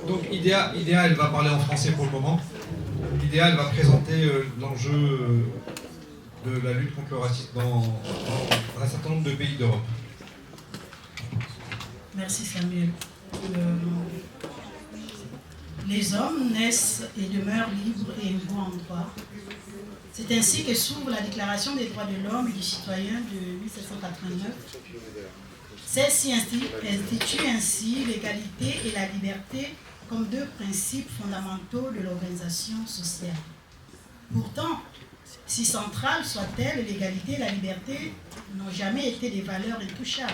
Donc IDEA, elle va parler en français pour le moment. IDEA, elle va présenter l'enjeu de la lutte contre le racisme dans un certain nombre de pays d'Europe. Merci Samuel. Les hommes naissent et demeurent libres et égaux en droit. C'est ainsi que s'ouvre la Déclaration des droits de l'homme et du citoyen de 1789. Celle-ci institue ainsi l'égalité et la liberté comme deux principes fondamentaux de l'organisation sociale. Pourtant, si centrales soient-elles, l'égalité et la liberté n'ont jamais été des valeurs intouchables.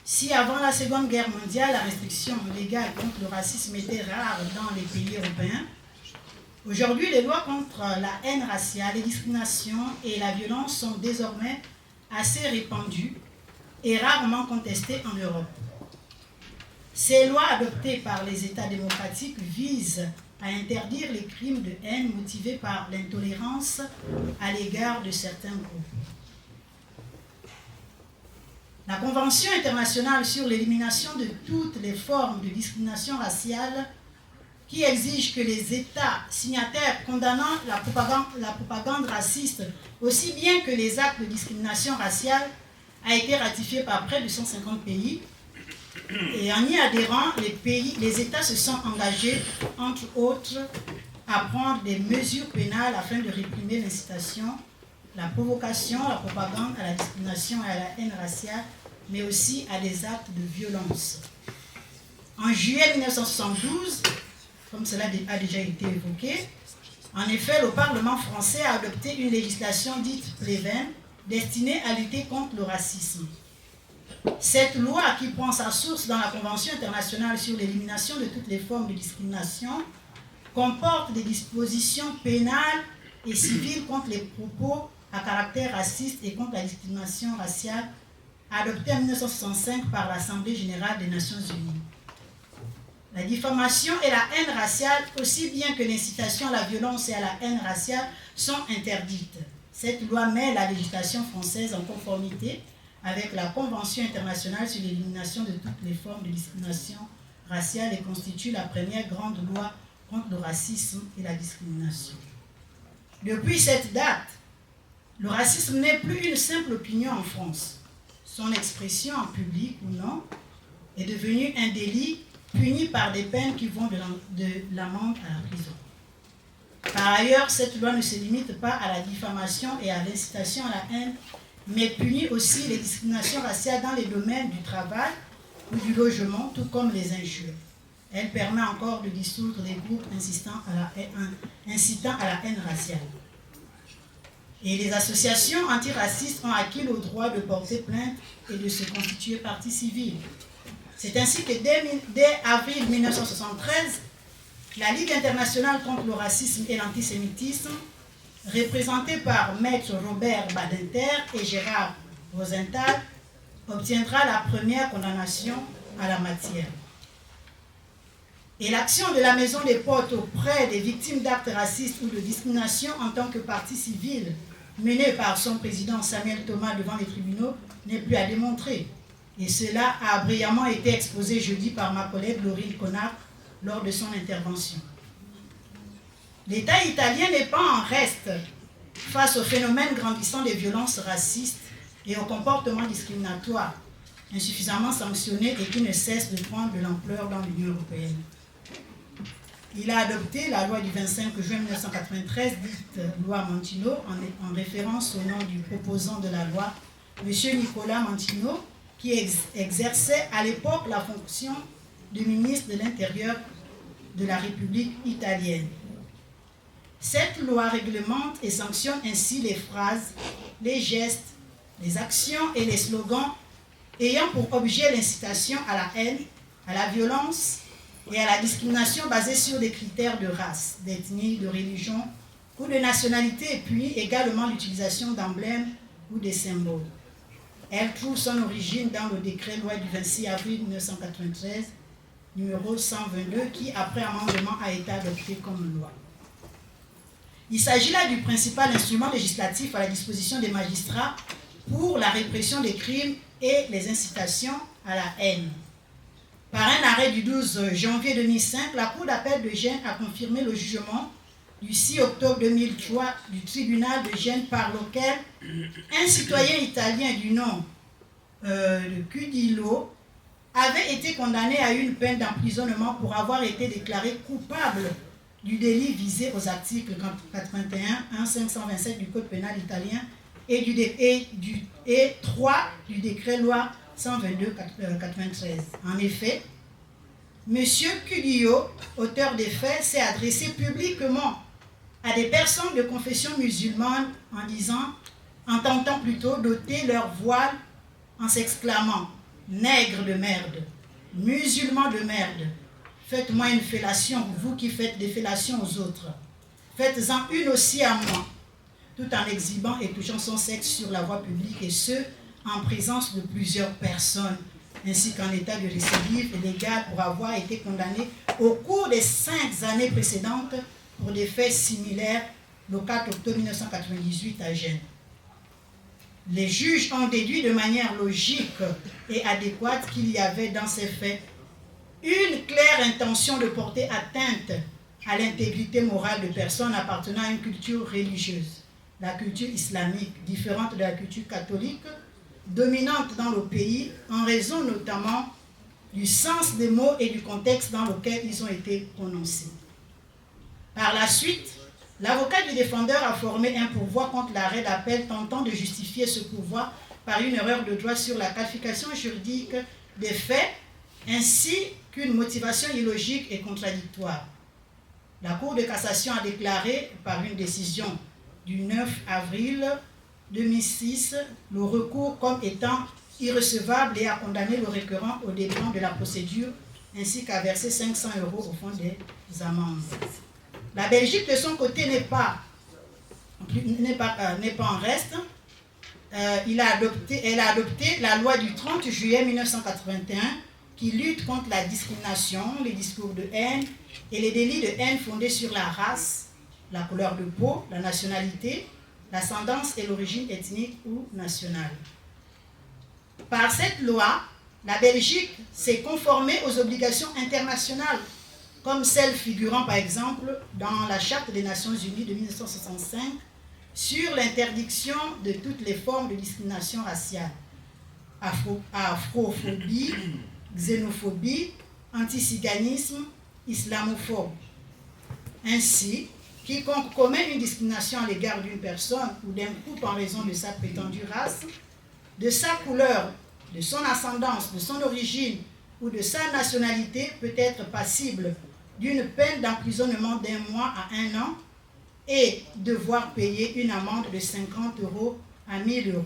Si avant la Seconde Guerre mondiale, la restriction légale contre le racisme était rare dans les pays européens, aujourd'hui, les lois contre la haine raciale, les discriminations et la violence sont désormais assez répandues et rarement contestées en Europe. Ces lois adoptées par les États démocratiques visent à interdire les crimes de haine motivés par l'intolérance à l'égard de certains groupes. La Convention internationale sur l'élimination de toutes les formes de discrimination raciale, qui exige que les États signataires condamnant la propagande raciste, aussi bien que les actes de discrimination raciale, a été ratifiée par près de 150 pays. Et en y adhérant, les États se sont engagés, entre autres, à prendre des mesures pénales afin de réprimer l'incitation, la provocation, la propagande à la discrimination et à la haine raciale, mais aussi à des actes de violence. En juillet 1972, comme cela a déjà été évoqué, en effet, le Parlement français a adopté une législation dite Pleven, destinée à lutter contre le racisme. Cette loi, qui prend sa source dans la Convention internationale sur l'élimination de toutes les formes de discrimination, comporte des dispositions pénales et civiles contre les propos à caractère raciste et contre la discrimination raciale, adoptée en 1965 par l'Assemblée générale des Nations unies. La diffamation et la haine raciale, aussi bien que l'incitation à la violence et à la haine raciale, sont interdites. Cette loi met la législation française en conformité avec la Convention internationale sur l'élimination de toutes les formes de discrimination raciale et constitue la première grande loi contre le racisme et la discrimination. Depuis cette date, le racisme n'est plus une simple opinion en France. Son expression en public ou non est devenue un délit puni par des peines qui vont de l'amende à la prison. Par ailleurs, cette loi ne se limite pas à la diffamation et à l'incitation à la haine, mais punit aussi les discriminations raciales dans les domaines du travail ou du logement, tout comme les injures. Elle permet encore de dissoudre des groupes incitant à la haine raciale. Et les associations antiracistes ont acquis le droit de porter plainte et de se constituer partie civile. C'est ainsi que dès avril 1973, la Ligue internationale contre le racisme et l'antisémitisme, représentée par Maître Robert Badinter et Gérard Rosenthal, obtiendra la première condamnation à la matière. Et l'action de la Maison des Potes auprès des victimes d'actes racistes ou de discrimination en tant que partie civile, menée par son président Samuel Thomas devant les tribunaux, n'est plus à démontrer. Et cela a brillamment été exposé jeudi par ma collègue Laurine Connard lors de son intervention. L'État italien n'est pas en reste face au phénomène grandissant des violences racistes et aux comportements discriminatoires, insuffisamment sanctionnés et qui ne cessent de prendre de l'ampleur dans l'Union européenne. Il a adopté la loi du 25 juin 1993, dite loi Mantino, en référence au nom du proposant de la loi, M. Nicola Mantino, qui exerçait à l'époque la fonction de ministre de l'Intérieur de la République italienne. Cette loi réglemente et sanctionne ainsi les phrases, les gestes, les actions et les slogans ayant pour objet l'incitation à la haine, à la violence et à la discrimination basée sur des critères de race, d'ethnie, de religion ou de nationalité, et puis également l'utilisation d'emblèmes ou des symboles. Elle trouve son origine dans le décret loi du 26 avril 1993, numéro 122, qui, après amendement, a été adopté comme loi. Il s'agit là du principal instrument législatif à la disposition des magistrats pour la répression des crimes et les incitations à la haine. Par un arrêt arrêt du 12 janvier 2005, la Cour d'appel de Gênes a confirmé le jugement du 6 octobre 2003 du tribunal de Gênes par lequel un citoyen italien du nom de Cudillo avait été condamné à une peine d'emprisonnement pour avoir été déclaré coupable du délit visé aux articles 81, 1, 527 du Code pénal italien et 3 du décret-loi 122-93. En effet, M. Cudillo, auteur des faits, s'est adressé publiquement à des personnes de confession musulmane en tentant plutôt d'ôter leur voile en s'exclamant « Nègre de merde, musulman de merde, faites-moi une fellation, vous qui faites des fellations aux autres. Faites-en une aussi à moi. » tout en exhibant et touchant son sexe sur la voie publique, et ce, en présence de plusieurs personnes, ainsi qu'en état de récidive légale pour avoir été condamné au cours des 5 années précédentes pour des faits similaires le 4 octobre 1998 à Gênes. Les juges ont déduit de manière logique et adéquate qu'il y avait dans ces faits une claire intention de porter atteinte à l'intégrité morale de personnes appartenant à une culture religieuse, la culture islamique, différente de la culture catholique, dominante dans le pays en raison notamment du sens des mots et du contexte dans lequel ils ont été prononcés. Par la suite, l'avocat du défendeur a formé un pourvoi contre l'arrêt d'appel tentant de justifier ce pourvoi par une erreur de droit sur la qualification juridique des faits ainsi qu'une motivation illogique et contradictoire. La Cour de cassation a déclaré par une décision du 9 avril 2006 le recours comme étant irrecevable et a condamné le requérant au dépens de la procédure ainsi qu'à verser 500 € au fond des amendes. La Belgique, de son côté, n'est pas en reste. Elle a adopté la loi du 30 juillet 1981 qui lutte contre la discrimination, les discours de haine et les délits de haine fondés sur la race, la couleur de peau, la nationalité, l'ascendance et l'origine ethnique ou nationale. Par cette loi, la Belgique s'est conformée aux obligations internationales, comme celles figurant par exemple dans la Charte des Nations Unies de 1965 sur l'interdiction de toutes les formes de discrimination raciale, afrophobie, xénophobie, anticiganisme, islamophobe. Ainsi, quiconque commet une discrimination à l'égard d'une personne ou d'un groupe en raison de sa prétendue race, de sa couleur, de son ascendance, de son origine ou de sa nationalité peut être passible d'une peine d'emprisonnement d'1 mois à 1 an et devoir payer une amende de 50 € à 1 000 €.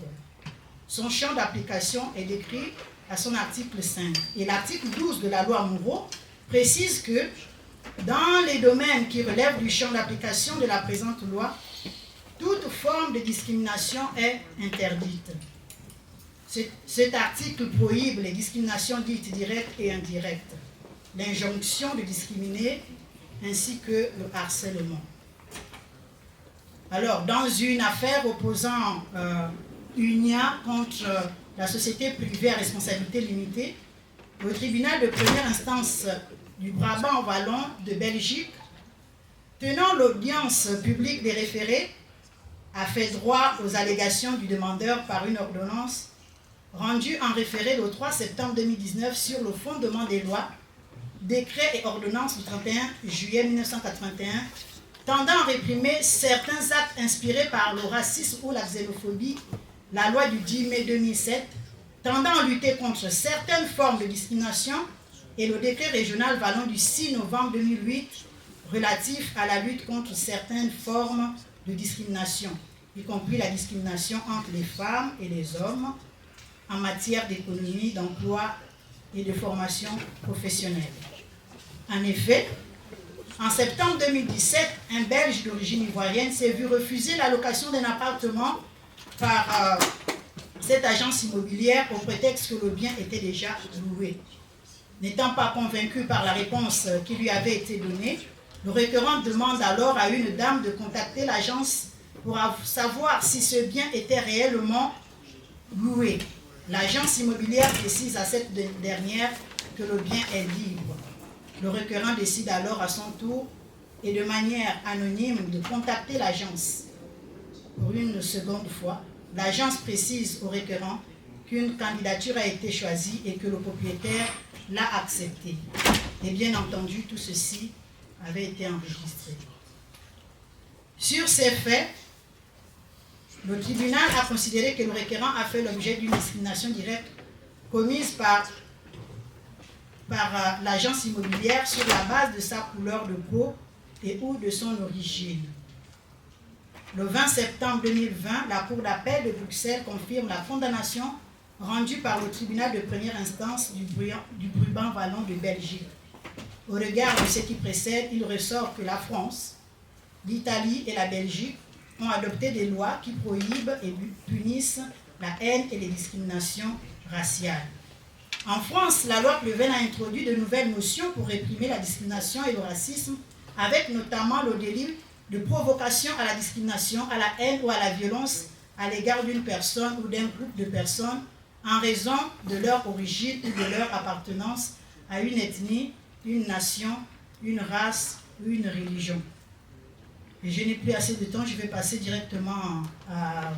Son champ d'application est décrit à son article 5. Et l'article 12 de la loi Moreau précise que dans les domaines qui relèvent du champ d'application de la présente loi, toute forme de discrimination est interdite. Cet article prohibe les discriminations dites directes et indirectes, l'injonction de discriminer ainsi que le harcèlement. Alors, dans une affaire opposant UNIA contre la société privée à responsabilité limitée, le tribunal de première instance du Brabant wallon de Belgique, tenant l'audience publique des référés, a fait droit aux allégations du demandeur par une ordonnance rendue en référé le 3 septembre 2019 sur le fondement des lois, décrets et ordonnances du 31 juillet 1981, tendant à réprimer certains actes inspirés par le racisme ou la xénophobie, la loi du 10 mai 2007, tendant à lutter contre certaines formes de discrimination, et le décret régional wallon du 6 novembre 2008 relatif à la lutte contre certaines formes de discrimination, y compris la discrimination entre les femmes et les hommes en matière d'économie, d'emploi et de formation professionnelle. En effet, en septembre 2017, un Belge d'origine ivoirienne s'est vu refuser la location d'un appartement par cette agence immobilière au prétexte que le bien était déjà loué. N'étant pas convaincu par la réponse qui lui avait été donnée, le requérant demande alors à une dame de contacter l'agence pour savoir si ce bien était réellement loué. L'agence immobilière précise à cette dernière que le bien est libre. Le requérant décide alors à son tour et de manière anonyme de contacter l'agence. Pour une seconde fois, l'agence précise au requérant qu'une candidature a été choisie et que le propriétaire l'a acceptée. Et bien entendu, tout ceci avait été enregistré. Sur ces faits, le tribunal a considéré que le requérant a fait l'objet d'une discrimination directe commise par l'agence immobilière sur la base de sa couleur de peau et ou de son origine. Le 20 septembre 2020, la Cour d'appel de Bruxelles confirme la condamnation rendue par le tribunal de première instance du Brabant-Wallon de Belgique. Au regard de ce qui précède, il ressort que la France, l'Italie et la Belgique ont adopté des lois qui prohibent et punissent la haine et les discriminations raciales. En France, la loi Pleven a introduit de nouvelles notions pour réprimer la discrimination et le racisme, avec notamment le délit de provocation à la discrimination, à la haine ou à la violence à l'égard d'une personne ou d'un groupe de personnes en raison de leur origine ou de leur appartenance à une ethnie, une nation, une race ou une religion. Et je n'ai plus assez de temps, je vais passer directement à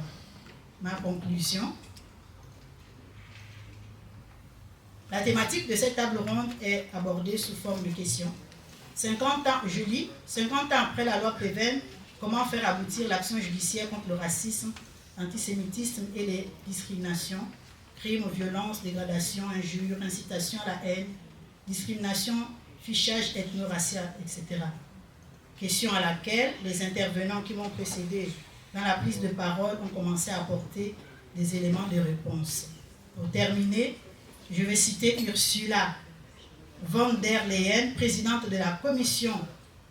ma conclusion. La thématique de cette table ronde est abordée sous forme de questions. 50 ans, je lis, 50 ans après la loi Pleven, comment faire aboutir l'action judiciaire contre le racisme, l'antisémitisme et les discriminations, crimes, violences, dégradations, injures, incitation à la haine, discrimination, fichage ethno-racial, etc. Question à laquelle les intervenants qui m'ont précédé dans la prise de parole ont commencé à apporter des éléments de réponse. Pour terminer, je vais citer Ursula von der Leyen, présidente de la Commission,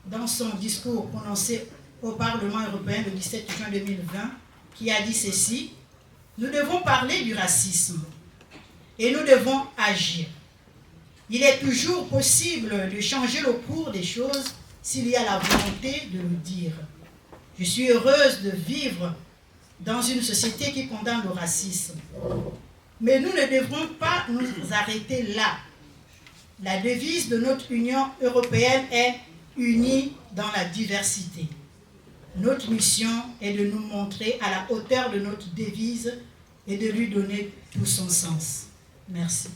dans son discours prononcé au Parlement européen le 17 juin 2020, qui a dit ceci: « Nous devons parler du racisme et nous devons agir. Il est toujours possible de changer le cours des choses s'il y a la volonté de le dire. Je suis heureuse de vivre dans une société qui condamne le racisme. Mais nous ne devrons pas nous arrêter là. La devise de notre Union européenne est « Unis dans la diversité ». Notre mission est de nous montrer à la hauteur de notre devise et de lui donner tout son sens. Merci.